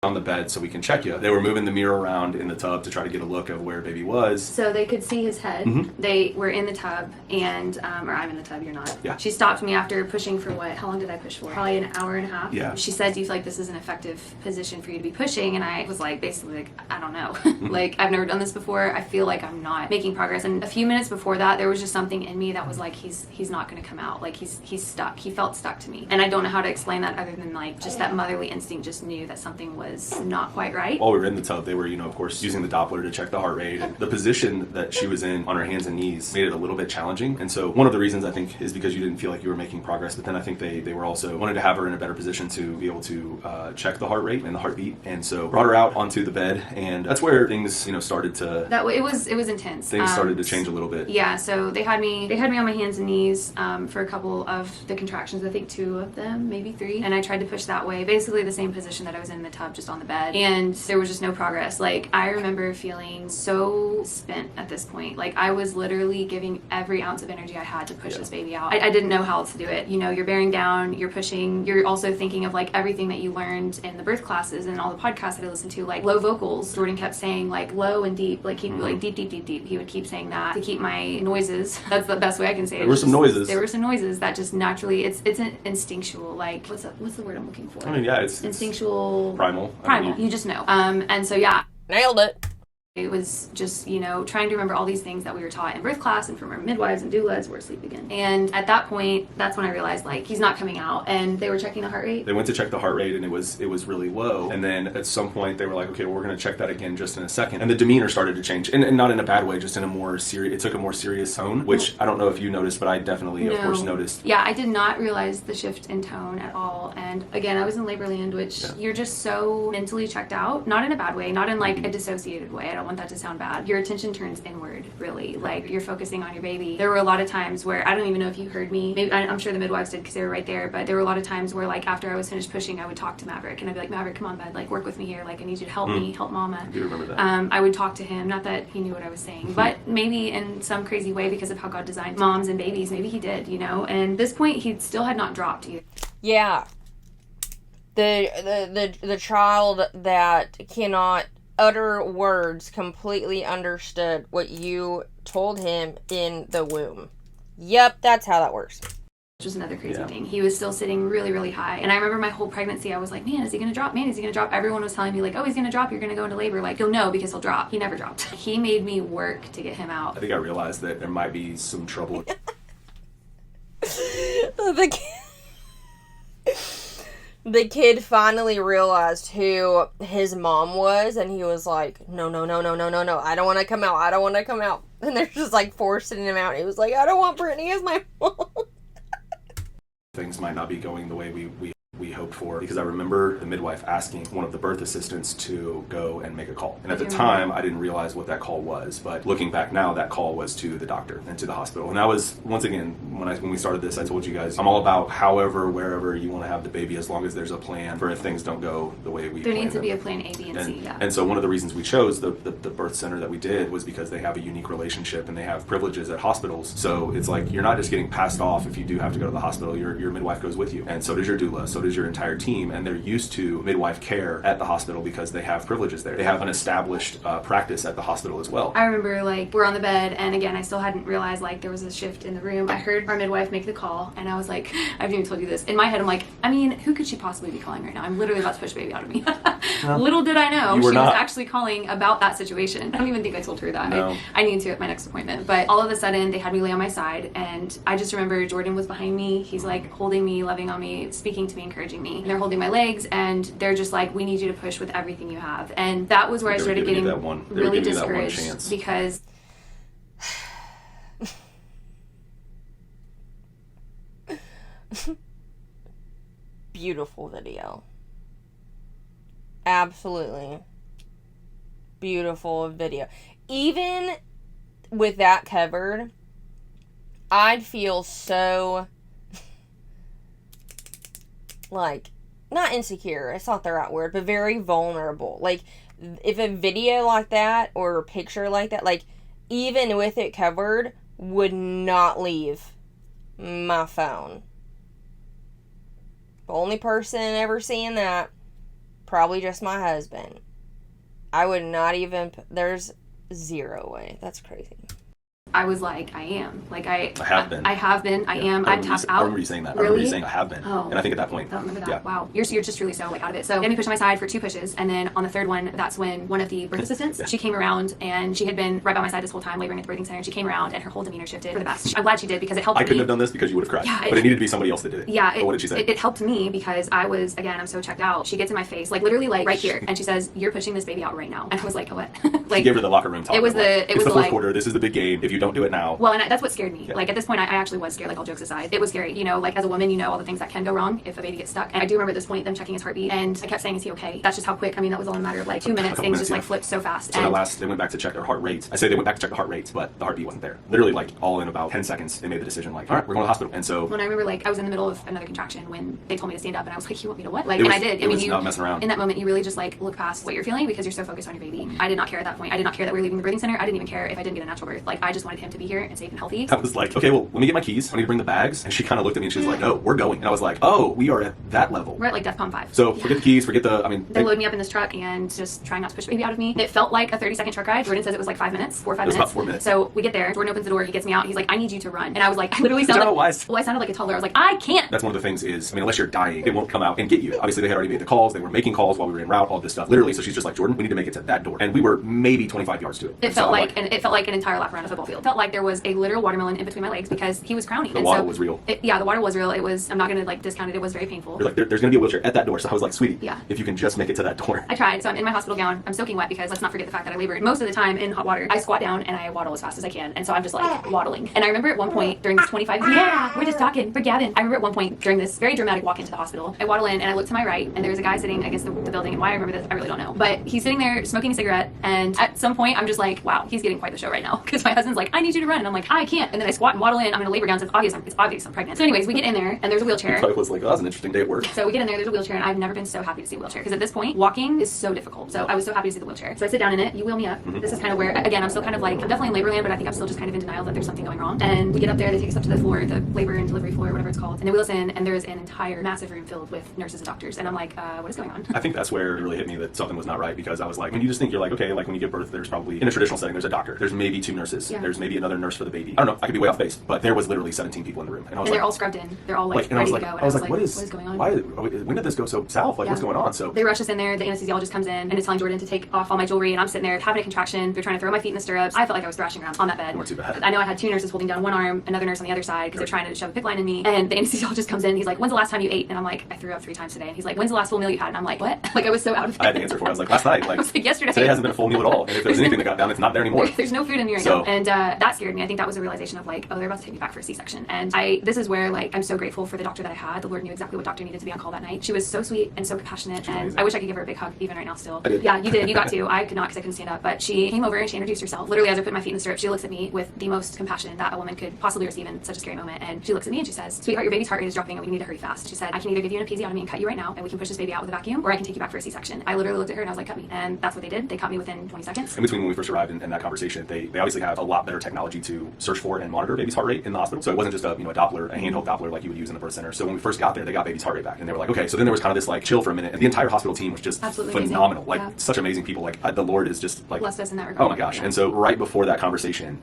On the bed so we can check you. They were moving the mirror around in the tub to try to get a look of where baby was. So they could see his head. They were in the tub, and or I'm in the tub, you're not. Yeah. She stopped me after pushing for how long did I push for? Probably an hour and a half. Yeah. She said, "Do you feel like this is an effective position for you to be pushing?" And I was basically I don't know. I've never done this before. I feel like I'm not making progress. And a few minutes before that, there was just something in me that was like, he's not going to come out. He's stuck. He felt stuck to me. And I don't know how to explain that other than just that motherly instinct just knew that something was not quite right. While we were in the tub, they were, of course, using the Doppler to check the heart rate. And the position that she was in on her hands and knees made it a little bit challenging. And so one of the reasons I think is because you didn't feel like you were making progress, but then I think they were also wanted to have her in a better position to be able to check the heart rate and the heartbeat. And so brought her out onto the bed, and that's where things, started to... It was intense. Things started to change a little bit. Yeah, so they had me on my hands and knees for a couple of the contractions, I think 2 of them, maybe 3. And I tried to push that way, basically the same position that I was in the tub, just on the bed. And there was just no progress. I remember feeling so spent at this point. I was literally giving every ounce of energy I had to push this baby out. I didn't know how else to do it. You're bearing down, you're pushing, you're also thinking of everything that you learned in the birth classes and all the podcasts that I listened to, low vocals. Jordan kept saying low and deep, keep deep, deep, deep, deep. He would keep saying that to keep my noises. That's the best way I can say it. There were some noises. There were some noises that just naturally, it's an instinctual, what's the word I'm looking for? It's instinctual. Primal. You just know. And so nailed it. It was just, trying to remember all these things that we were taught in birth class and from our midwives and doulas. We're asleep again. And at that point, that's when I realized, he's not coming out. And they were checking the heart rate. They went to check the heart rate, and it was really low. And then at some point, they were like, okay, well, we're going to check that again just in a second. And the demeanor started to change. And not in a bad way, just in a more serious, it took a more serious tone, which I don't know if you noticed, but I definitely, of course, noticed. Yeah, I did not realize the shift in tone at all. And again, I was in labor land, which you're just so mentally checked out. Not in a bad way, not in a dissociated way. I don't want that to sound bad. Your attention turns inward, really. You're focusing on your baby. There were a lot of times where, I don't even know if you heard me, maybe I'm sure the midwives did because they were right there, but there were a lot of times where after I was finished pushing, I would talk to Maverick and I'd be like, Maverick, come on, bud, work with me here. I need you to help me, help mama. I do remember that. I would talk to him, not that he knew what I was saying, but maybe in some crazy way because of how God designed moms and babies, maybe he did, and at this point he still had not dropped either. Yeah. The child that cannot utter words completely understood what you told him in the womb. Yep, that's how that works. Which was another crazy thing. He was still sitting really, really high. And I remember my whole pregnancy, I was like, man, is he going to drop? Man, is he going to drop? Everyone was telling me oh, he's going to drop. You're going to go into labor. You'll know because he'll drop. He never dropped. He made me work to get him out. I think I realized that there might be some trouble. the kid finally realized who his mom was, and he was like, no, I don't want to come out. And they're just like forcing him out. He was like, I don't want Brittany as my mom. Things might not be going the way we hoped for, because I remember the midwife asking one of the birth assistants to go and make a call. And at the time, I didn't realize what that call was. But looking back now, that call was to the doctor and to the hospital. And that was, once again, when we started this, I told you guys, I'm all about however, wherever you want to have the baby, as long as there's a plan for if things don't go the way we There planned needs to them. be a plan A, B, and C, yeah. And so one of the reasons we chose the birth center that we did was because they have a unique relationship and they have privileges at hospitals. So it's like, you're not just getting passed off if you do have to go to the hospital. Your midwife goes with you. And so does your doula. So does your entire team. And they're used to midwife care at the hospital because they have privileges there. They have an established practice at the hospital as well. I remember, like, we're on the bed, and again, I still hadn't realized, like, there was a shift in the room. I heard our midwife make the call, and I was like, I haven't even told you this. In my head, I'm like, I mean, who could she possibly be calling right now? I'm literally about to push baby out of me. Little did I know, she was actually calling about that situation. I don't even think I told her that. No. I needed to at my next appointment. But all of a sudden, they had me lay on my side, and I just remember Jordan was behind me. He's, like, holding me, loving on me, speaking to me, encouraging me. And they're holding my legs, and they're just like, we need you to push with everything you have. And that was where I started getting really discouraged, because Beautiful video. Absolutely beautiful video. Even with that covered, I'd feel so like, not insecure, it's not the right word, but very vulnerable. Like, if a video like that or a picture like that, like, even with it covered, would not leave my phone. The only person ever seeing that, probably just my husband. I would not even, there's zero way. That's crazy. I was like, I am. Like, I have been. I have been. I am. I'm tapped out. I remember you saying that. Really? I remember you saying I have been. Oh. And I think at that point. I don't remember that. Yeah. Wow. You're just really so, like, out of it. So, they had me push on my side for 2 pushes. And then on the third one, that's when one of the birth assistants, she came around, and she had been right by my side this whole time, laboring at the birthing center. And she came around, and her whole demeanor shifted for the best. I'm glad she did, because it helped me. I couldn't have done this because you would have cried. Yeah, but it needed to be somebody else that did it. Yeah. What did she say? It helped me because I was, again, I'm so checked out. She gets in my face, like, literally, like, right here. And she says, you're pushing this baby out right now. And I was like, oh, what? Like, she gave her the locker room talk. It was it's the fourth like, quarter. This is the big game. If you don't do it now. Well, and that's what scared me. Yeah. Like, at this point, I actually was scared, like, all jokes aside. It was scary. You know, like, as a woman, you know all the things that can go wrong if a baby gets stuck. And I do remember at this point them checking his heartbeat, and I kept saying, is he okay? That's just how quick. I mean, that was all in a matter of, like, 2 minutes. Things just, like, flipped so fast. So they went back to check their heart rate. I say they went back to check the heart rate, but the heartbeat wasn't there. Literally, like, all in about 10 seconds, they made the decision, like, all right, we're going to the hospital. And so... When I remember, like, I was in the middle of another contraction when they told me to stand up, and I was like, you want me to what? Like, and I did. It was not messing around. In that moment, you really just, like, look past what you're feeling because you're so focused on your baby. I did not care at that point. I did not care that we were leaving the birthing center. I didn't even care if I didn't get a natural birth. Like, I just wanted him to be here and safe and healthy. I was like, okay, well, let me get my keys. I need to bring the bags. And she kind of looked at me and she was like, oh, we're going. And I was like, oh, we are at that level. We're at, like, DEFCON 5. So forget the keys, forget the, They're loading me up in this truck and just trying not to push the baby out of me. It felt like a 30-second truck ride. Jordan says it was like 5 minutes, 4 or 5 minutes. It was about 4 minutes. So we get there. Jordan opens the door. He gets me out. He's like, I need you to run. And I was like, I literally sounded I sounded like a toddler. I was like, I can't. That's one of the things is, I mean, unless you're dying, they won't come out and get you. Obviously, they had already made the calls. They were making calls while we were en route, all this stuff. Literally, so she's just like, Jordan, we need to make it to that door. And we were maybe 25 yards to it. It felt like an entire lap around a football field. It felt like there was a literal watermelon in between my legs because he was crowning. The water was real. The water was real. It was, I'm not going to, like, discount it. It was very painful. You're like, there's going to be a wheelchair at that door. So I was like, sweetie, yeah, if you can just make it to that door. I tried. So I'm in my hospital gown. I'm soaking wet because let's not forget the fact that I labored most of the time in hot water. I squat down and I waddle as fast as I can. And so I'm just like waddling. And I remember at one point during this 25, we're just talking for Gavin. I remember at one point during this very dramatic walk into the hospital, I waddle in and I look to my right and there's a guy sitting against the building. And why I remember this, I really don't know. But he's sitting there smoking a cigarette. And at some point I'm just like, wow, he's getting quite the show right now. Because my husband's like, I need you to run. And I'm like, I can't. And then I squat and waddle in. I'm in a labor gown. So it's obvious I'm pregnant. So anyways, we get in there and there's a wheelchair. I was like, oh, that was an interesting day at work. So we get in there, there's a wheelchair, and I've never been so happy to see a wheelchair. Because at this point, walking is so difficult. So I was so happy to see the wheelchair. So I sit down in it, you wheel me up. This is kind of where, again, I'm still kind of like, I'm definitely in labor land, but I think I'm still just kind of in denial that there's something going wrong. And we get up there, they take us up to the floor, the labor and delivery floor, whatever it's called. And they wheel us in, and there's an entire massive room filled with nurses and doctors. And I'm like, what is going on? I think that's where it really hit me that something was not right, because I was like, when you just think, you're like, okay, like when you give birth, there's probably, in a traditional setting, there's a doctor. There's maybe 2 nurses. Yeah. There's doctors, maybe another nurse for the baby. I don't know, I could be way off base, but there was literally 17 people in the room. And I was they're all scrubbed in. They're all like and ready to go. And I was like, what is going on? When did this go so south? Like, what's going on? So they rush us in there. The anesthesiologist comes in and is telling Jordan to take off all my jewelry, and I'm sitting there having a contraction. They're trying to throw my feet in the stirrups. I felt like I was thrashing around on that bed. You weren't too bad. I know I had 2 nurses holding down one arm, another nurse on the other side, because they're trying to shove a PICC line in me. And the anesthesiologist comes in. And he's like, "When's the last time you ate?" And I'm like, "I threw up 3 times today." And he's like, "When's the last full meal you had?" And I'm like, "What?" Like, I was so out of it. I had the answer for it. I was like, last night. Like, I was like, yesterday. Today hasn't been a full meal at all. And if there's anything that got down, it's not there anymore. There's no food in me right now. And that scared me. I think that was a realization of like, oh, they're about to take me back for a C-section. And this is where like I'm so grateful for the doctor that I had. The Lord knew exactly what doctor needed to be on call that night. She was so sweet and so compassionate, and I wish I could give her a big hug even right now still. I did. Yeah, you did. You got to. I could not because I couldn't stand up. But she came over and she introduced herself. Literally, as I put my feet in the stirrup, she looks at me with the most compassion that a woman could possibly receive in such a scary moment. And she looks at me and she says, "Sweetheart, your baby's heart rate is dropping and we need to hurry fast." She said, "I can either give you an episiotomy and cut you right now and we can push this baby out with a vacuum, or I can take you back for a C-section." I literally looked at her and I was like, "Cut me." And that's what they did. They cut me within 20 seconds. In between when we first arrived in that conversation, they obviously have a lot better technology to search for and monitor baby's heart rate in the hospital. So it wasn't just a Doppler, a handheld Doppler like you would use in the birth center. So when we first got there, they got baby's heart rate back, and they were like, okay. So then there was kind of this like chill for a minute, and the entire hospital team was just absolutely phenomenal. Amazing. Like such amazing people. Like the Lord is just like blessed us in that regard. Oh my gosh! Yeah. And so right before that conversation,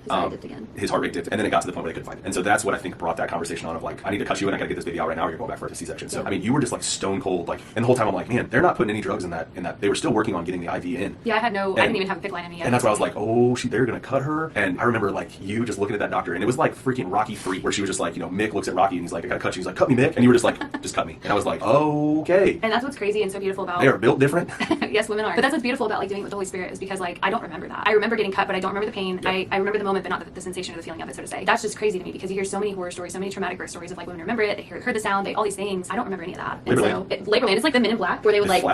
his heart rate dipped, and then it got to the point where they couldn't find it. And so that's what I think brought that conversation on of like, I need to cut you, and I got to get this baby out right now, or you're going back for a C-section. So I mean, you were just like stone cold, like, and the whole time I'm like, man, they're not putting any drugs in that. They were still working on getting the IV in. Yeah, I didn't even have a PICC line in me yet. And that's why I was like, oh, they're gonna cut her. And I remember like you just looking at that doctor, and it was like freaking Rocky 3, where she was just like, Mick looks at Rocky and he's like, I gotta cut you. He's like, cut me, Mick. And you were just like, just cut me. And I was like, okay. And that's what's crazy and so beautiful about. They are built different. Yes, women are. But that's what's beautiful about like doing it with the Holy Spirit, is because like I don't remember that. I remember getting cut, but I don't remember the pain. Yep. I remember the moment, but not the sensation or the feeling of it, so to say. That's just crazy to me, because you hear so many horror stories, so many traumatic birth stories of like women remember it, they heard the sound, all these things. I don't remember any of that. And Labor Land, it's like the Men in Black, where they would like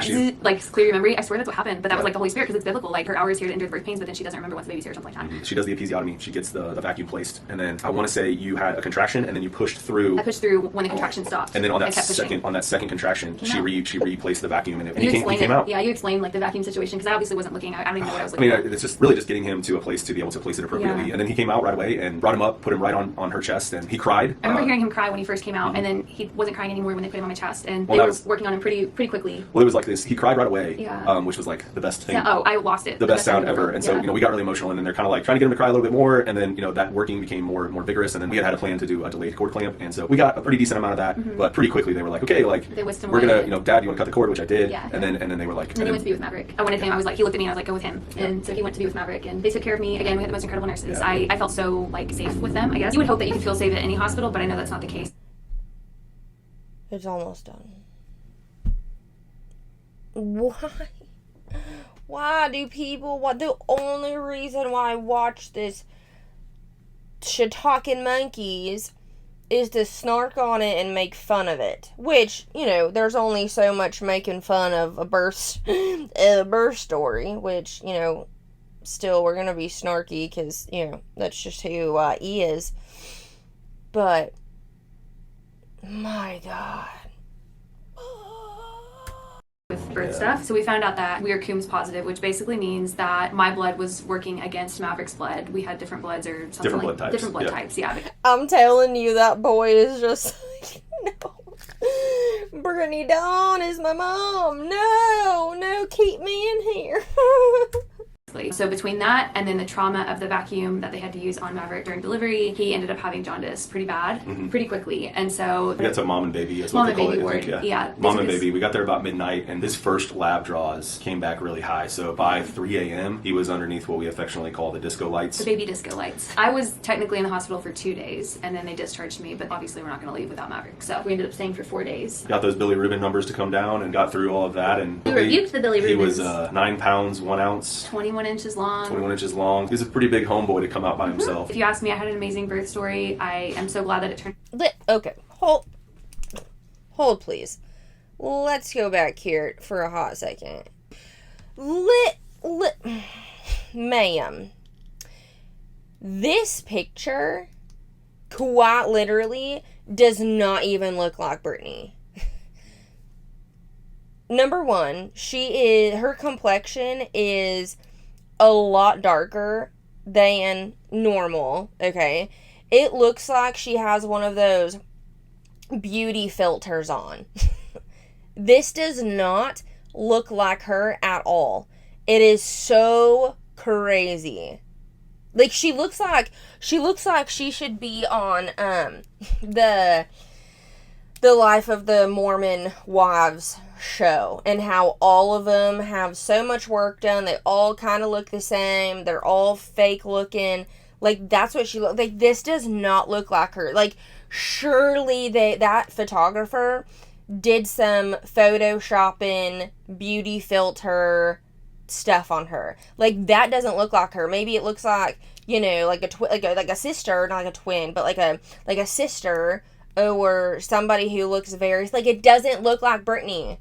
clear your memory. I swear that's what happened. But that was like the Holy Spirit, because it's biblical. Like her hour is here to endure the birth pains, but then she doesn't remember once the baby's here or something like that. Mm-hmm. She does the episiotomy. She gets the vacuum placed, and then I want to say you had a contraction, and then you pushed through. I pushed through when the contraction stopped. And then on that second contraction, she replaced the vacuum, and he came out. Yeah, you explained like the vacuum situation, because I obviously wasn't looking. I don't even know what I was looking at. It's just really just getting him to a place to be able to place it appropriately. Yeah. And then he came out right away and brought him up, put him right on her chest, and he cried. I remember hearing him cry when he first came out, and then he wasn't crying anymore when they put him on my chest, and they were working on him pretty quickly. Well, it was like this. He cried right away, which was like the best thing. Yeah, I lost it. The best sound ever. And so, we got really emotional, and then they're kind of like trying to get him to cry a little bit more, and then, that working became more vigorous, and then we had a plan to do a delayed cord clamp, and so we got a pretty decent amount of that, but pretty quickly they were like, okay, like, we're gonna, Dad, you want to cut the cord, which I did, and then they were like... And then he went to be with Maverick. I wanted him, I was like, he looked at me and I was like, go with him. And so he went to be with Maverick, and they took care of me. Again, we had the most incredible nurses. Yeah. I felt so, like, safe with them, I guess. You would hope that you could feel safe at any hospital, but I know that's not the case. It's almost done. Why? Why do people... The only reason why I watch this Shiitake monkeys is to snark on it and make fun of it. Which, there's only so much making fun of a birth story, which, still we're gonna be snarky because, that's just who he is. But, my God. With birth stuff. So we found out that we are Coombs positive, which basically means that my blood was working against Maverick's blood. We had different bloods or something. Different blood types. Different blood types, yeah. I'm telling you, that boy is just like, no. Brittany Dawn is my mom. No, keep me in here. So between that and then the trauma of the vacuum that they had to use on Maverick during delivery, he ended up having jaundice pretty bad, pretty quickly. And so... We got to mom and baby, as what they call it, I think. Yeah. Mom and baby. We got there about midnight, and his first lab draws came back really high. So by 3 a.m., he was underneath what we affectionately call the disco lights. The baby disco lights. I was technically in the hospital for 2 days, and then they discharged me, but obviously we're not going to leave without Maverick. So we ended up staying for 4 days. Got those Billy Rubin numbers to come down and got through all of that. And we rebuked the Billy Rubins. He was 9 pounds, 1 ounce. 21 inches long. 21 inches long. He's a pretty big homeboy to come out by himself. If you ask me, I had an amazing birth story. I am so glad that it turned... Okay, hold please. Let's go back here for a hot second. Ma'am, this picture quite literally does not even look like Brittany. Number one, her complexion is a lot darker than normal, okay? It looks like she has one of those beauty filters on. This does not look like her at all. It is so crazy. Like, she looks like she should be on the Life of the Mormon Wives show, and how all of them have so much work done. They all kind of look the same. They're all fake looking. Like, that's what she looks like. This does not look like her. Like, surely that photographer did some photoshopping, beauty filter stuff on her. Like, that doesn't look like her. Maybe it looks like, you know, like a sister, not like a twin, but like a sister, or somebody who looks very, like, it doesn't look like Brittany.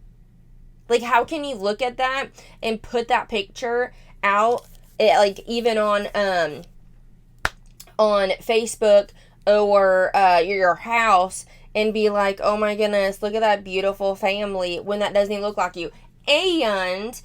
Like, how can you look at that and put that picture out, like, even on Facebook or your house, and be like, oh my goodness, look at that beautiful family, when that doesn't even look like you. And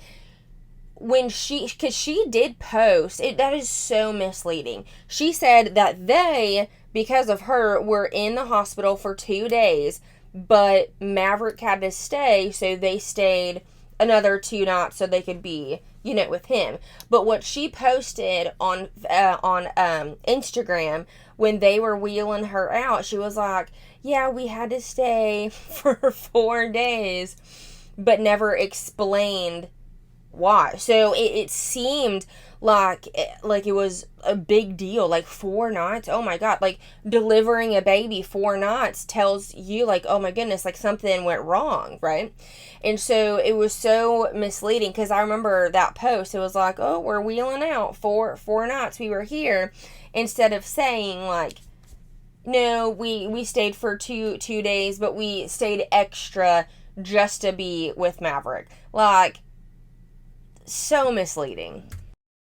when because she did post it, that is so misleading. She said that they, because of her, were in the hospital for 2 days, but Maverick had to stay, so they stayed another 2 nights so they could be, you know, with him. But what she posted on Instagram, when they were wheeling her out, she was like, yeah, we had to stay for 4 days, but never explained why. So it seemed like it was a big deal. Like, 4 nights, oh my god. Like, delivering a baby 4 nights tells you, like, oh my goodness, like, something went wrong, right? And so it was so misleading, because I remember that post. It was like, oh, we're wheeling out 4 nights we were here, instead of saying, like, no, we stayed for two days, but we stayed extra just to be with Maverick. Like, so misleading.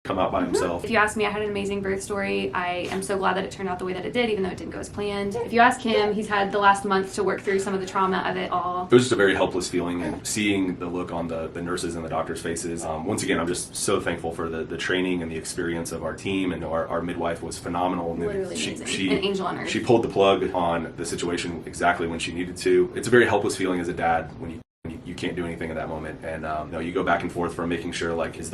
Come out by himself. If you ask me, I had an amazing birth story. I am so glad that it turned out the way that it did, even though it didn't go as planned. If you ask him, he's had the last month to work through some of the trauma of it all. It was just a very helpless feeling, and seeing the look on the nurses and the doctors' faces. Once again, I'm just so thankful for the training and the experience of our team, and our midwife was phenomenal. And literally amazing. She an angel on earth. She pulled the plug on the situation exactly when she needed to. It's a very helpless feeling as a dad when you can't do anything in that moment, and you go back and forth from making sure, like, is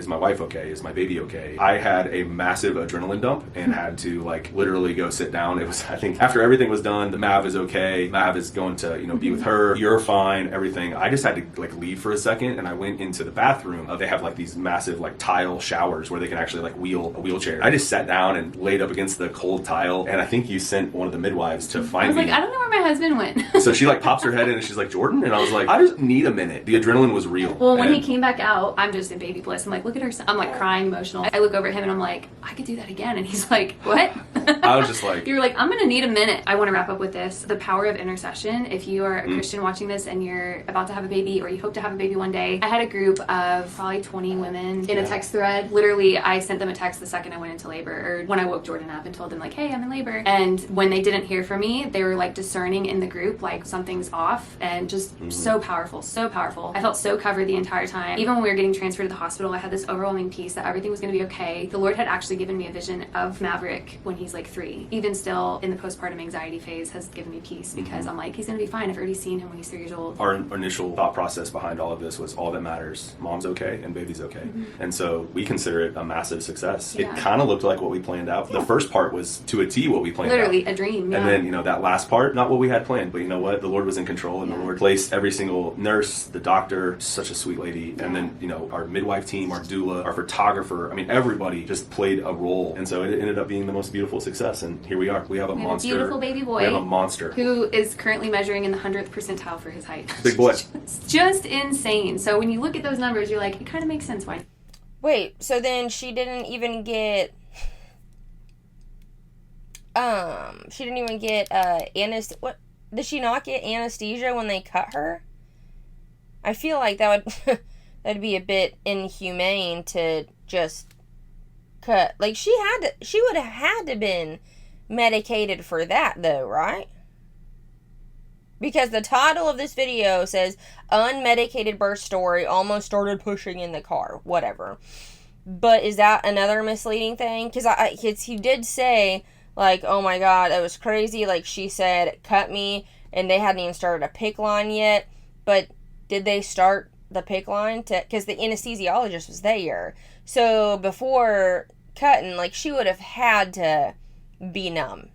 my wife okay? Is my baby okay? I had a massive adrenaline dump and had to, like, literally go sit down. It was, I think, after everything was done, the Mav is okay. Mav is going to, be with her. You're fine. Everything. I just had to, like, leave for a second, and I went into the bathroom. They have, like, these massive, like, tile showers where they can actually, like, wheel a wheelchair. I just sat down and laid up against the cold tile, and I think you sent one of the midwives to find me. I was like, I don't know where my husband went. So she, like, pops her head in, and she's like, Jordan? And I was like, I just need a minute. The adrenaline was real. Well, when he came back out, I'm just in baby bliss. I'm like, look at her son. I'm like crying, emotional. I look over at him and I'm like, I could do that again. And he's like, what? I was just like, you're like, I'm gonna need a minute. I want to wrap up with this. The power of intercession. If you are a Christian watching this and you're about to have a baby, or you hope to have a baby one day, I had a group of probably 20 women in a text thread. Literally, I sent them a text the second I went into labor, or when I woke Jordan up and told them, like, hey, I'm in labor. And when they didn't hear from me, they were like discerning in the group, like, something's off, and just so powerful, so powerful. I felt so covered the entire time. Even when we were getting transferred to the hospital, I had this overwhelming peace that everything was going to be okay. The Lord had actually given me a vision of Maverick when he's like 3. Even still, in the postpartum anxiety phase, has given me peace, because I'm like, he's going to be fine. I've already seen him when he's 3 years old. Our initial thought process behind all of this was, all that matters, mom's okay and baby's okay. And so we consider it a massive success. Yeah. It kind of looked like what we planned out. The first part was to a T what we planned Literally out. a dream. Yeah. And then, that last part, not what we had planned, but you know what? The Lord was in control, and the Lord placed every single nurse, the doctor, such a sweet lady, and then, our midwife team, our doula, our photographer, everybody just played a role. And so it ended up being the most beautiful success, and here we are. We have a monster. A beautiful baby boy. We have a monster. Who is currently measuring in the 100th percentile for his height. Big boy. just insane. So when you look at those numbers, you're like, it kind of makes sense why. Wait, so then she didn't even get anesthesia. What, did she not get anesthesia when they cut her? I feel like that would that'd be a bit inhumane to just cut. Like, she would have had to been medicated for that, though, right? Because the title of this video says, unmedicated birth story, almost started pushing in the car. Whatever. But is that another misleading thing? Because he did say, like, oh my god, that was crazy. Like, she said, cut me, and they hadn't even started a PICC line yet. But did they start the PICC line? Because the anesthesiologist was there. So before, cutting, like, she would have had to be numb.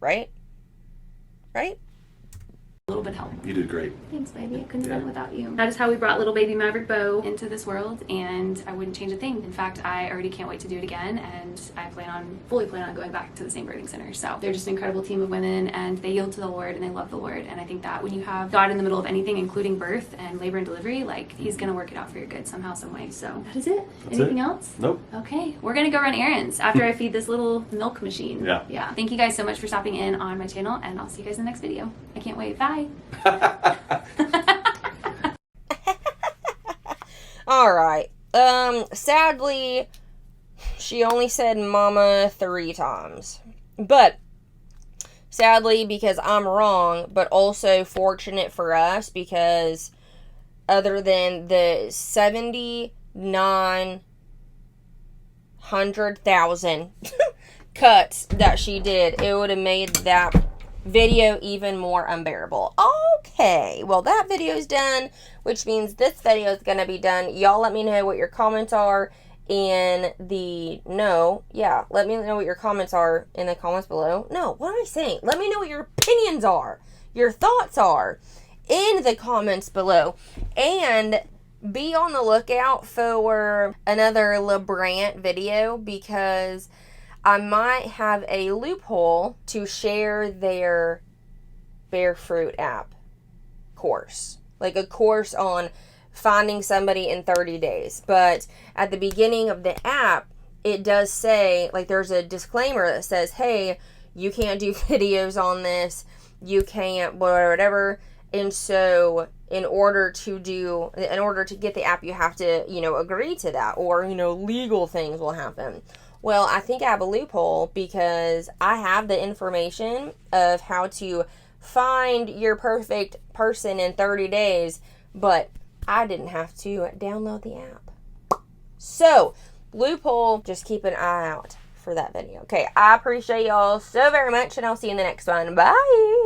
Right? Right? A little bit help. You did great. Thanks, baby. I couldn't have done it without you. That is how we brought little baby Maverick Bo into this world, and I wouldn't change a thing. In fact, I already can't wait to do it again, and I fully plan on going back to the same birthing center. So they're just an incredible team of women, and they yield to the Lord, and they love the Lord. And I think that when you have God in the middle of anything, including birth and labor and delivery, like, he's gonna work it out for your good somehow, some way. So that is it. Anything else? Nope. Okay, we're gonna go run errands after I feed this little milk machine. Yeah. Thank you guys so much for stopping in on my channel, and I'll see you guys in the next video. I can't wait. Bye. All right. Sadly, she only said mama 3 times. But sadly, because I'm wrong, but also fortunate for us, because other than the 7,900,000 cuts that she did, it would have made that video even more unbearable. Okay, well, that video's done, which means this video is gonna be done. Y'all let me know what your comments are in the let me know what your comments are in the comments below. No, what am I saying? Let me know what your opinions are, your thoughts are in the comments below, and be on the lookout for another LeBrant video, because I might have a loophole to share their Bear Fruit app course. Like a course on finding somebody in 30 days. But at the beginning of the app, it does say, like, there's a disclaimer that says, hey, you can't do videos on this. You can't, whatever. And so in order to get the app, you have to, agree to that, or, legal things will happen. Well, I think I have a loophole, because I have the information of how to find your perfect person in 30 days, but I didn't have to download the app. So, loophole, just keep an eye out for that video. Okay, I appreciate y'all so very much, and I'll see you in the next one. Bye!